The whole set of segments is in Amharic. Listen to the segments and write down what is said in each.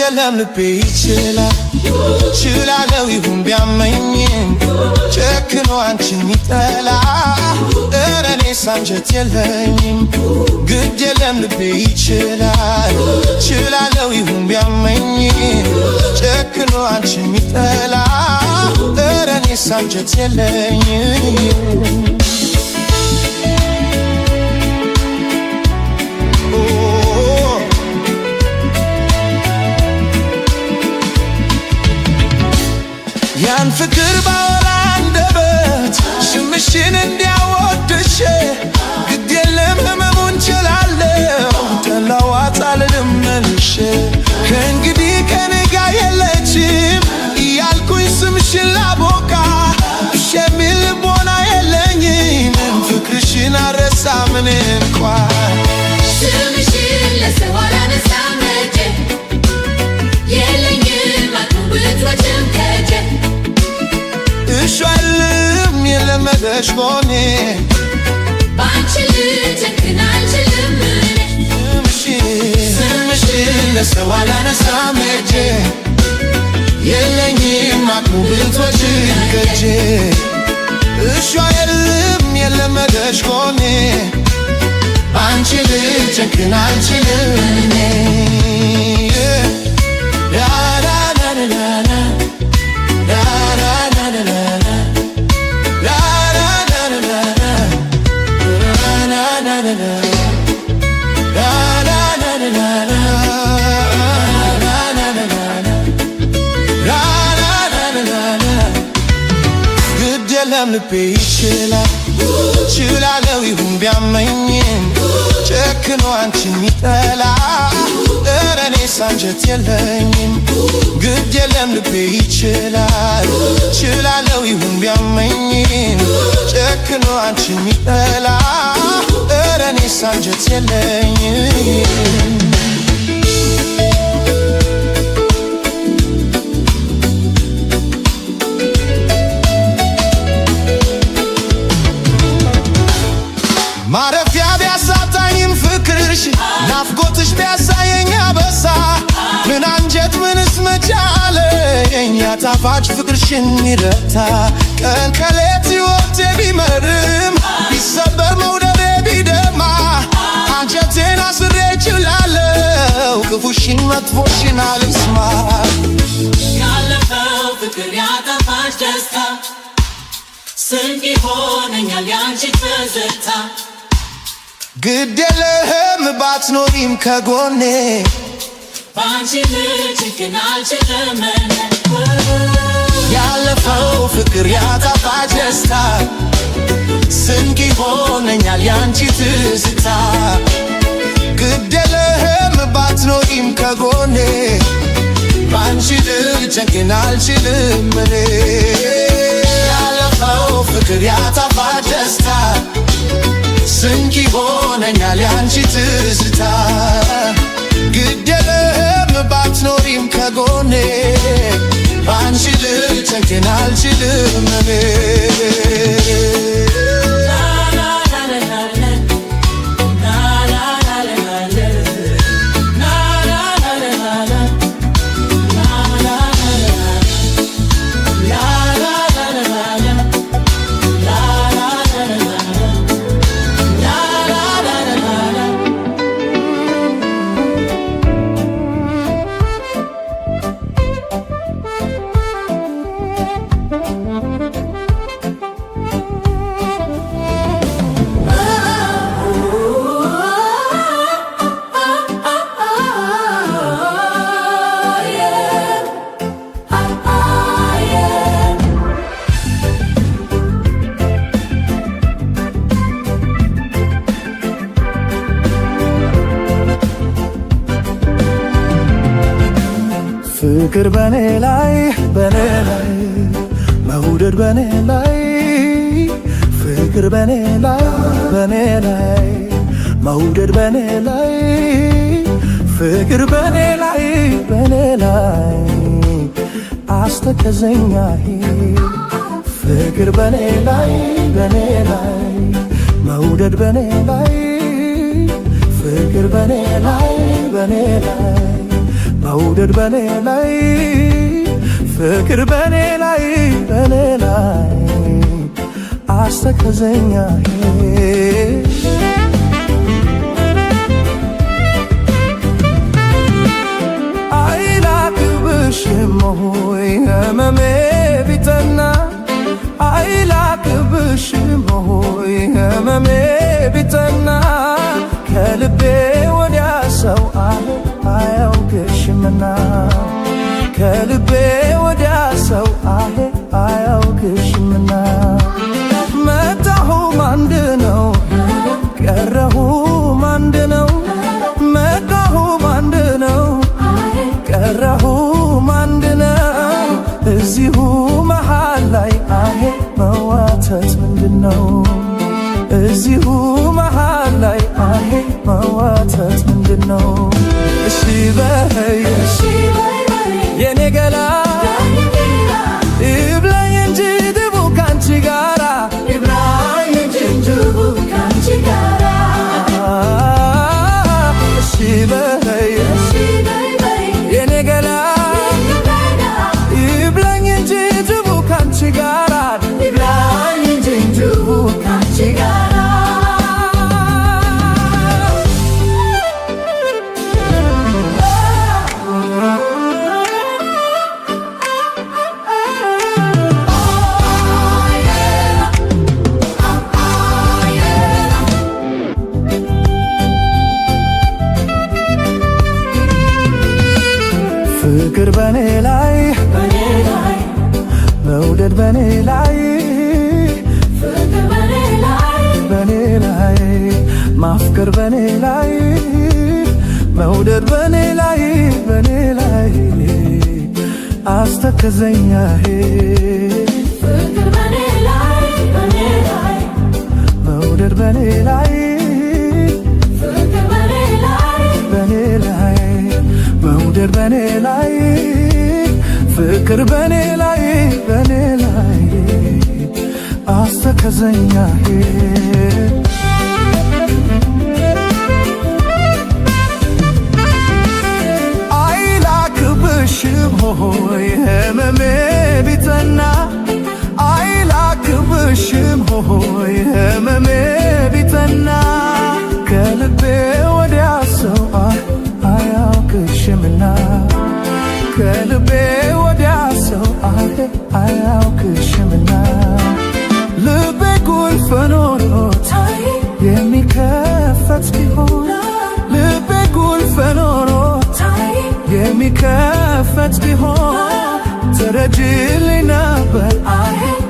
የለም ልቤ ይችላል ችላለው ይሁን ቢያመኝም ጨክኖ አንቺን ሚጠላ እረ እኔስ አንጀት የለኝም ግድ የለም ልቤ ይችላል ችላለው ይሁን ቢያመኝም ጨክኖ አንቺን ሚጠላ እረ እኔስ አንጀት የለኝም ያን ፍቅር ባወራ አንደበት ስምሽን እንዲያወድሽ ግድ የለም ህመሙን ችላለሁ ጠላዋት አልልም መልሼ ከእንግዲህ ከኔ ጋር የለችም እያልኩኝ ስምሽን ላቦካ እሺ የሚል ልቦና የለኝም ፍቅርሽን አልረሳም እንኳን ስምሽን ለሰው አላነሳም እጄ የለኝም አትውብቶችም ከእጄ እሺ አይልም የለመደሽ ጎኔ ባንቺ ልጨክን አልችልም ስምሽን ለሰው አላነሳም እጄ የለኝም አቅሙ ብልቶችን ከእጄ እሺ አይልም የለመደሽ ጎኔ ባንቺ ልጨክን አልችልም ግድ የለም ልቤ ይችላል ችላለው ይሁን ቢያመኝም ጨክኖ አንቺን ሚጠላ እረ እኔስ አንጀት የለኝም ግድ የለም ልቤ ይችላል ችላለው ይሁን ቢያመኝም ጨክኖ አንቺን ሚጠላ እረ እኔስ አንጀት የለኝም ማረፊያ ቢያሳጣኝም ፍቅርሽ ናፍቆትሽ ቢያሳየኝ አበሳ ምን አንጀት ምንስ መቻለኝ ያጣፋጭ ፍቅርሽን ይረታ ቀን ከሌት ሕይወቴ ቢመርም ቢሰበር መውደዴ ቢደማ አንጀቴን አስሬ እችላለሁ ክፉሽን መጥፎሽን አልስማ ያለፈው ፍቅር ያጣፋጭ ደስታ ስንቅ ይሆነኛል ያንቺ ትዝታ ግድ የለህም ባትኖሪም ከጎኔ ባንቺ ልጨክን አልችልም ያለፈው ፍቅር ያጣፋጭ ደስታ ስንቅ ይሆነኛል ያንቺ ትዝታ ግድ የለህም ባትኖሪም ከጎኔ ባንቺ ልጨክን አልችልም ያለፈው ፍቅር ያጣፋጭ ደስታ ስንቅ ይሆነኛል ያንቺ ትዝታ ግድ የለም ባትኖሪም ከጎኔ ባንቺ ልጨክን አልችልም ፍቅር በኔ ላይ መውደድ በኔ ላይ ፍቅር በኔ ላይ መውደድ በኔ ላይ ፍቅር በኔ ላይ አስተከዘኛ ፍቅር በኔ ላይ መውደድ በኔ ላይ ፍቅር በኔ ላይ መውደድ በኔ ላይ ፍቅር በኔ ላይ አስተከዘኛ አይላክብሽም ሆይ ህመሜ ቢጠና አይላክብሽም ሆይ ህመሜ ቢጠና ከልቤ ወዲያ ሰው አያውቅሽምና ከልቤ ወዲያ ሰው አያውቅሽምና መጣሁም አንድ ነው ቀረሁም አንድ ነው መጣሁም አንድ ነው ቀረሁም አንድ ነው እዚሁ መሃል ላይ መዋተት ምንድነው እዚሁ መሃል ላይ መዋተት ምንድነው እሺ በይ የኔ ገላ ይብላኝ እንጂ ድቡ ካንቺ ጋራ ይብላኝ እንጂ ድቡ ካንቺ ጋራ እሺ በይ የኔ ገላ ይብላኝ እንጂ ድቡ ካንቺ ጋራ ይብላኝ እንጂ ድቡ ካንቺ ጋራ ፍቅር በኔ ላይ መውደድ በኔ ላይ በኔ ላይ ማፍቀር በኔ ላይ መውደድ በኔ ላይ አስተከዘኛ መውደድ በኔ ላይ መውደድ በኔ ላይ ፍቅር በኔ ላይ አስተከዘኛ አይላክብሽም ሆይ ህመሜ ቢጠና አይላክብሽም ሆይ ህመሜ ቢጠና ከልቤ ወዲያ ሰው አያውቅሽምና ከልቤ ወዲያ ሰው አያውቅሽምና ልቤ ቁልፍ ኖሮት የሚከፈት ቢሆን ልቤ ቁልፍ ኖሮት የሚከፈት ቢሆን ትረጂልኝ ነበር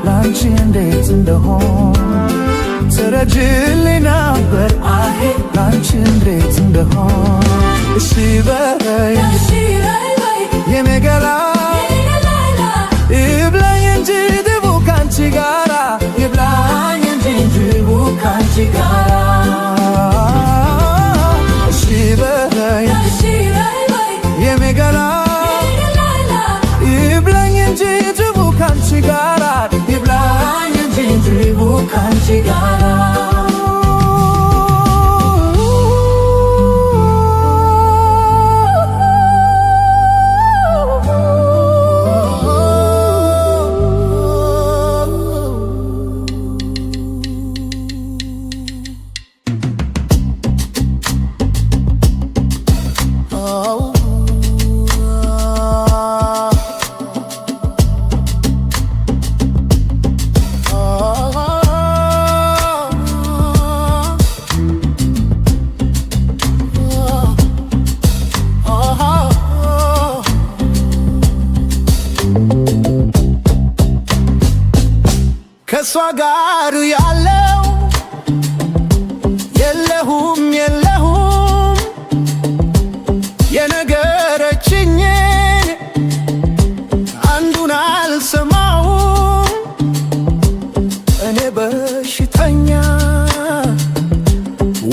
ላንቺ እንዴት እንደሆን ትረጂልኝ ነበር ላንቺ እንዴት እንደሆን እሺ በይ የኔ ገላ ይብላኝ እንጂ ድቡ ካንቺ ጋራ ይብላኝ እንጂ ድቡ ካንቺ ጋራ እሺ በይ የኔ ገላ ይብላኝ እንጂ ድቡ ካንቺ ጋራ ይብላኝ እንጂ ድቡ ካንቺ ጋራ ከሷ ጋር ያለው የለሁም የነገረችኝን አንዱን አልሰማውም እኔ በሽተኛ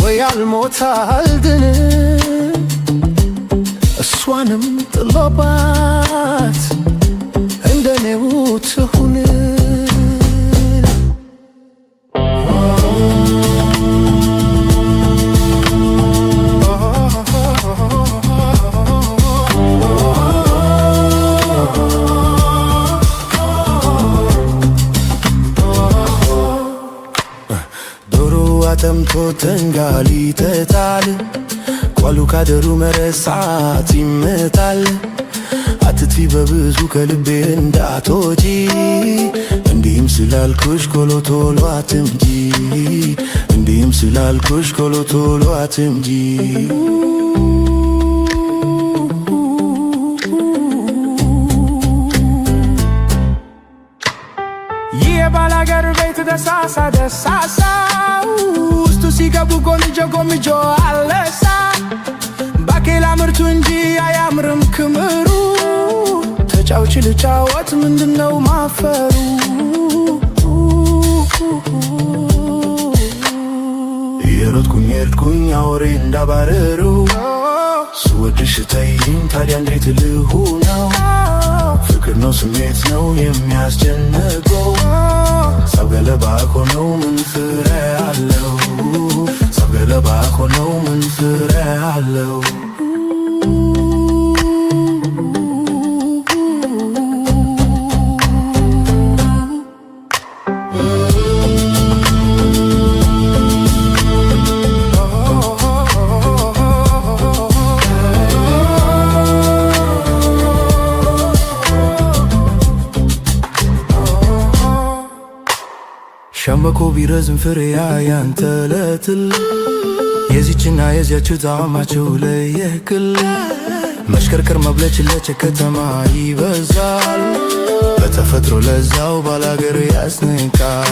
ወይ አልሞት አልድን እሷንም ጥሎባት እንደኔው ትሁን ኮተንጋሊ ተታል ቋሉ ካደሩ መረሳት ይመታል አትጥፊ በብዙ ከልቤ እንዳትወጪ እንዲህም ስላልኩሽ ቶሎ ቶሎ አትምጪ እንዲህም ስላልኩሽ ቶሎ ቶሎ አትምጪ የባላገር ቤት ደሳሳ ደሳሳ ውስጡ ሲገቡ ጎምጆ አለሳ ባቄላ ምርቱ እንጂ አያምርም ክምሩ ተጫውች ልጫወት ምንድነው ማፈሩ የሮጥኩኝ የሄድኩኝ አውሬ እንዳባረሩ ስወድሽ ተይኝ ታዲያ እንዴት ልሁነው ፍቅር ነው ስሜት ነው የሚያስጨንቀው ሰው ገለባ ሆነው ምን ፍሬ አለው ሰው ገለባ ሆነው ምን ፍሬ አለው ሸምበቆ ቢረዝም ፍሬያ ያንተ ለትል የዚችና የዚያችው ጣዕማቸው ለየክል መሽከርከር መብለጭለጭ ከተማ ይበዛል በተፈጥሮ ለዛው ባላገር ያስንቃል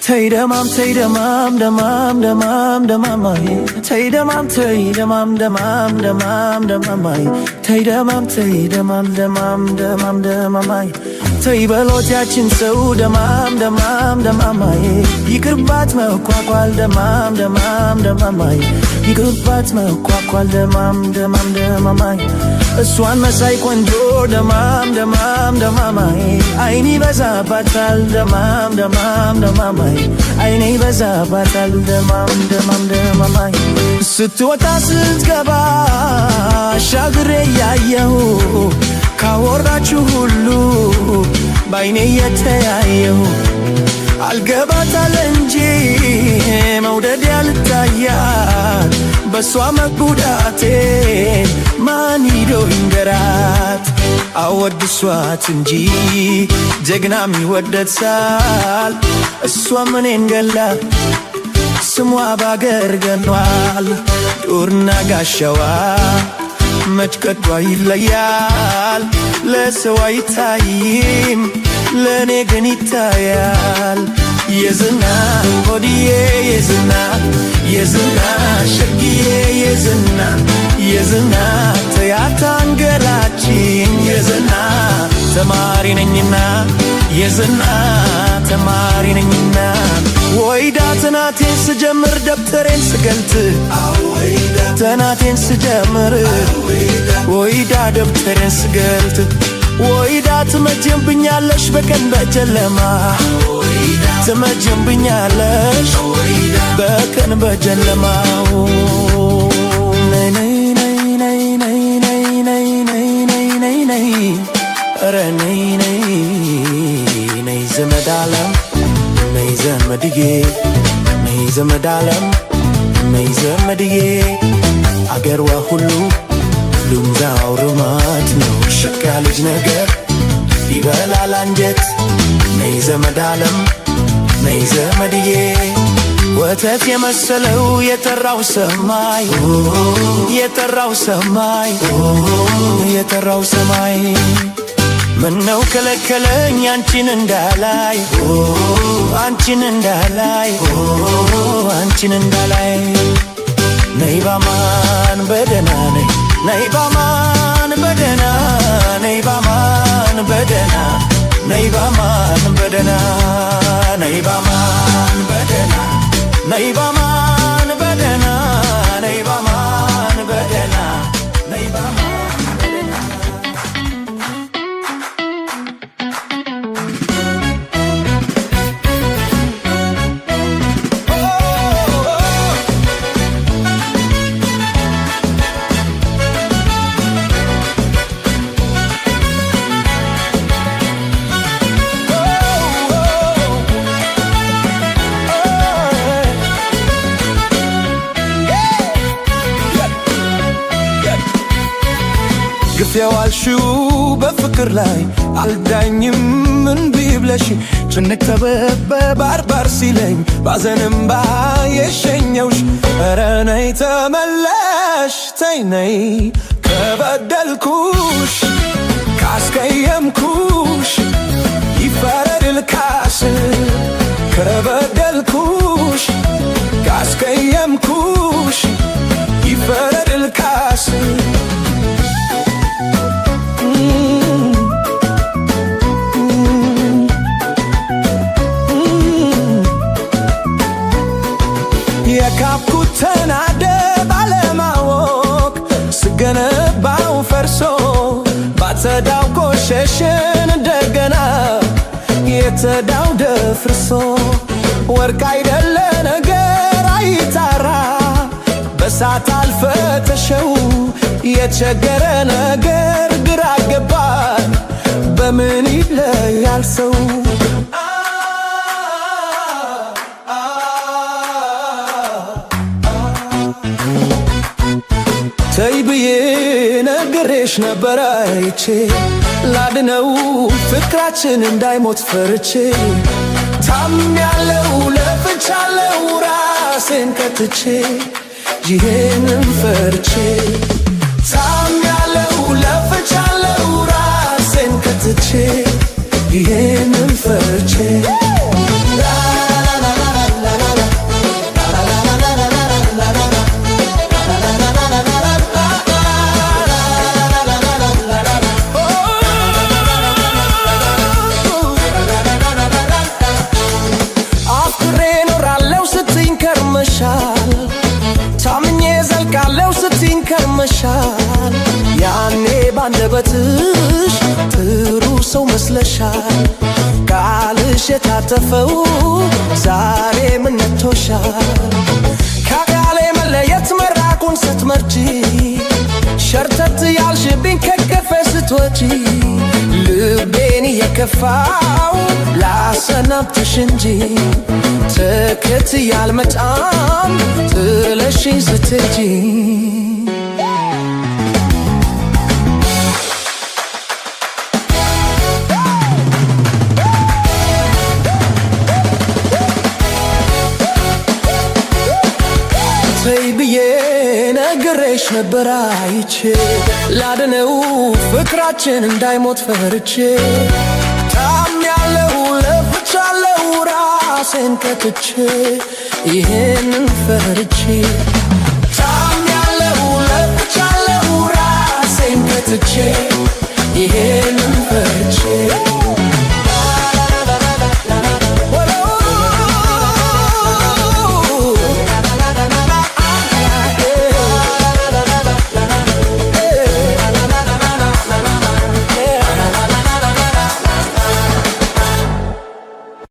Tay damam damam damam damamai Tay damam damam damamai Tay damam damamai Tay በሎቻችን ሰው damam damamai ይቅርባት መኳኳል damamai ይቅርባት መኳኳል damamai እሷን መሳይ ቆንጆ damamai አይኔ በዛባታል damamai አይኔ በዛባታል damamai ስትወጣ ስትገባ ሻግሬ ያየሁ ካወራችሁ ሁሉ ባይኔ የተያየሁ አልገባታል እንጂ መውደድ ያልታያት በሷ መጉዳቴ ማን ሂዶ ይንገራት አወድሷት እንጂ ጀግናም ይወደሳል እሷ ምኔን ገላ ስሟ ባገር ገኗል ዱርና ጋሻዋ መጭቀዷ ይለያል ለሰው አይታይም ለኔ ግን ይታያል የዝና ሆድዬ የዝና ሸግዬ የዝና ተያታ አንገላችኝ የዝና ተማሪ ነኝና የዝና ተማሪ ነኝና ወይዳ ተናቴን ስጀምር ደብተሬን ስገልጥ ተናቴን ስጀምር ወይዳ ደብተሬን ስገልጥ ወይዳ ትመጀንብኛለሽ በቀን በጨለማ ትመጀንብኛለሽ በቀን በጨለማ ነይ ነይ ነይ ነይ ነይ ነይ ነይ ነይ ነይ ነይ ነይ ኧረ ነይ ነይ ነይ ዘመድ ዓለም ነይ ዘመድዬ ነይ ዘመድ ዓለም ነይ ዘመድዬ አገሯ ሁሉ ሉምዛው ርማት ነው ሸጋ ልጅ ነገር ይበላል አንጀት ነይ ዘመድ ዓለም ነይ ዘመድዬ ወተት የመሰለው የጠራው ሰማይ የጠራው ሰማይ የጠራው ሰማይ ምነው ከለከለኝ አንቺን እንዳላይ አንቺን እንዳላይ አንቺን እንዳላይ ነይ ባማን በደህና ነይ ነይ ባማን በደና ነይ ባማን በደና ነይ ባማን በደና ነይ ባማን በደና ነይ ባማን በደና ነይ ባማን በደና ነይ ባማን ግፍ የዋልሽው በፍቅር ላይ አልዳኝም እንቢ ብለሽ ጭንቅ ተበበ ባርባር ሲለኝ ባዘንም ባየሸኘውሽ ኧረ ነይ ተመለሽ ተይ ነይ ከበደልኩሽ ካስቀየምኩሽ ይፈረድ ልካስ ከበደልኩሽ ካስቀየምኩሽ ይፈረድ ልካስ የካብኩት ተናደ ባለማወቅ ስገነባው ፈርሶ ባጸዳው ቆሸሽን እንደገና የተዳው ደፍርሶ ወርቅ አይደለ ነገር አይጣራ በሳት አልፈተሸው የቸገረ ነገር ግራ ገባን በምን ይለያል ሰው ተይ ብዬ ነግሬሽ ነበር አይቼ ላድነው ፍቅራችን እንዳይሞት ፈርቼ ታምሜያለሁ ለፍቻለሁ ራሴን ከትቼ ይሄንን ፈርቼ ታምሜያለሁ ለፍቻለሁ ራሴን ከትቼ ይሄንን ፈርቼ ታምኜ ዘልቃለው ስትኝ ከርመሻል ያኔ ባንደበትሽ ጥሩ ሰው መስለሻል ቃልሽ የታጠፈው ዛሬ ምን ነክቶሻል ከቃሌ መለየት መራቁን ስትመርጪ ሸርተት ያልሽብኝ ከከፈ ስትወጪ ልቤን የከፋው ላሰናብትሽ እንጂ ተከትዬ አልመጣም ጥለሽኝ ስትሄጂ ተይ ብዬ ነግሬሽ ነበር አይቼ ላድነው ፍቅራችን እንዳይሞት ፈርቼ ታምሜያለሁ ለፍቻለሁ ራሴን ከትቼ ይሄንን ፈርቼ